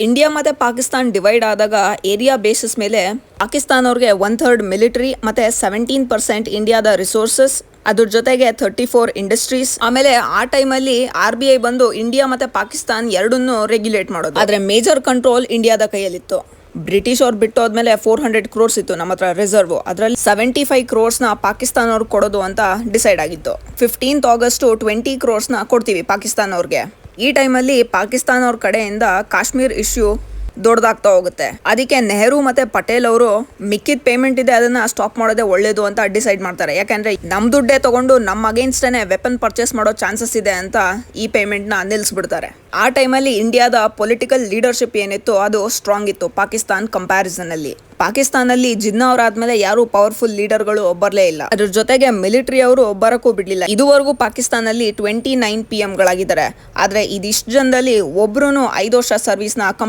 India ಮತ್ತೆ Pakistan divide ಆದಾಗ area basis ಮೇಲೆ ಪಾಕಿಸ್ತಾನ ಅವ್ರಿಗೆ 1/3 ಮಿಲಿಟರಿ ಮತ್ತೆ 17% ಇಂಡಿಯಾದ ರಿಸೋರ್ಸಸ್, ಅದ್ರ ಜೊತೆಗೆ 34 ಇಂಡಸ್ಟ್ರೀಸ್. ಆಮೇಲೆ ಆ ಟೈಮಲ್ಲಿ RBI ಬಂದು ಇಂಡಿಯಾ ಮತ್ತೆ ಪಾಕಿಸ್ತಾನ್ ಎರಡನ್ನೂ ರೆಗ್ಯುಲೇಟ್ ಮಾಡೋದು. ಆದ್ರೆ ಮೇಜರ್ ಕಂಟ್ರೋಲ್ ಇಂಡಿಯಾದ ಕೈಯಲ್ಲಿತ್ತು. ಬ್ರಿಟಿಷ್ ಅವ್ರು ಬಿಟ್ಟು ಹೋದ್ಮೇಲೆ 400 ಕ್ರೋರ್ಸ್ ಇತ್ತು ನಮ್ಮ ಹತ್ರ ರಿಸರ್ವ್. ಅದರಲ್ಲಿ 75 ಕ್ರೋರ್ಸ್ನ ಪಾಕಿಸ್ತಾನ ಅವ್ರಿಗೆ ಕೊಡೋದು ಅಂತ ಡಿಸೈಡ್ ಆಗಿತ್ತು. 15th ಆಗಸ್ಟ್ 20 ಕ್ರೋರ್ಸ್ನ ಕೊಡ್ತೀವಿ ಪಾಕಿಸ್ತಾನ ಅವ್ರಿಗೆ. ಈ ಟೈಮಲ್ಲಿ ಪಾಕಿಸ್ತಾನ ಅವ್ರ ಕಡೆಯಿಂದ ಕಾಶ್ಮೀರ್ ಇಶ್ಯೂ ದೊಡ್ಡದಾಗ್ತಾ ಹೋಗುತ್ತೆ. ಅದಕ್ಕೆ ನೆಹರು ಮತ್ತೆ ಪಟೇಲ್ ಅವರು ಮಿಕ್ಕಿದ ಪೇಮೆಂಟ್ ಇದೆ ಅದನ್ನ ಸ್ಟಾಪ್ ಮಾಡೋದೇ ಒಳ್ಳೇದು ಅಂತ ಡಿಸೈಡ್ ಮಾಡ್ತಾರೆ. ಯಾಕಂದ್ರೆ ನಮ್ ದುಡ್ಡೇ ತಗೊಂಡು ನಮ್ಮ ಅಗೇನ್ಸ್ಟೇನೆ ವೆಪನ್ ಪರ್ಚೇಸ್ ಮಾಡೋ ಚಾನ್ಸಸ್ ಇದೆ ಅಂತ ಈ ಪೇಮೆಂಟ್ ನ ನಿಲ್ಲಿಸ್ಬಿಡ್ತಾರೆ. ಆ ಟೈಮಲ್ಲಿ ಇಂಡಿಯಾದ ಪೊಲಿಟಿಕಲ್ ಲೀಡರ್ಶಿಪ್ ಏನಿತ್ತು ಅದು ಸ್ಟ್ರಾಂಗ್ ಇತ್ತು ಪಾಕಿಸ್ತಾನ್ ಕಂಪ್ಯಾರಿಸನ್ ಅಲ್ಲಿ. ಪಾಕಿಸ್ತಾನಲ್ಲಿ ಜಿನ್ನಾ ಅವರಾದ್ಮೇಲೆ ಯಾರು ಪವರ್ಫುಲ್ ಲೀಡರ್ಗಳು ಬರಲೇ ಇಲ್ಲ. ಅದ್ರ ಜೊತೆಗೆ ಮಿಲಿಟರಿ ಅವರು ಬರಕ್ಕೂ ಬಿಡ್ಲಿಲ್ಲ. ಇದುವರೆಗೂ ಪಾಕಿಸ್ತಾನಲ್ಲಿ 29 PM ಗಳಾಗಿದ್ದಾರೆ. ಆದ್ರೆ ಇದಿಷ್ಟು ಜನದಲ್ಲಿ ಒಬ್ರು 5 ವರ್ಷ ಸರ್ವಿಸ್ ನ ಕಂಪ್ಲೀಟ್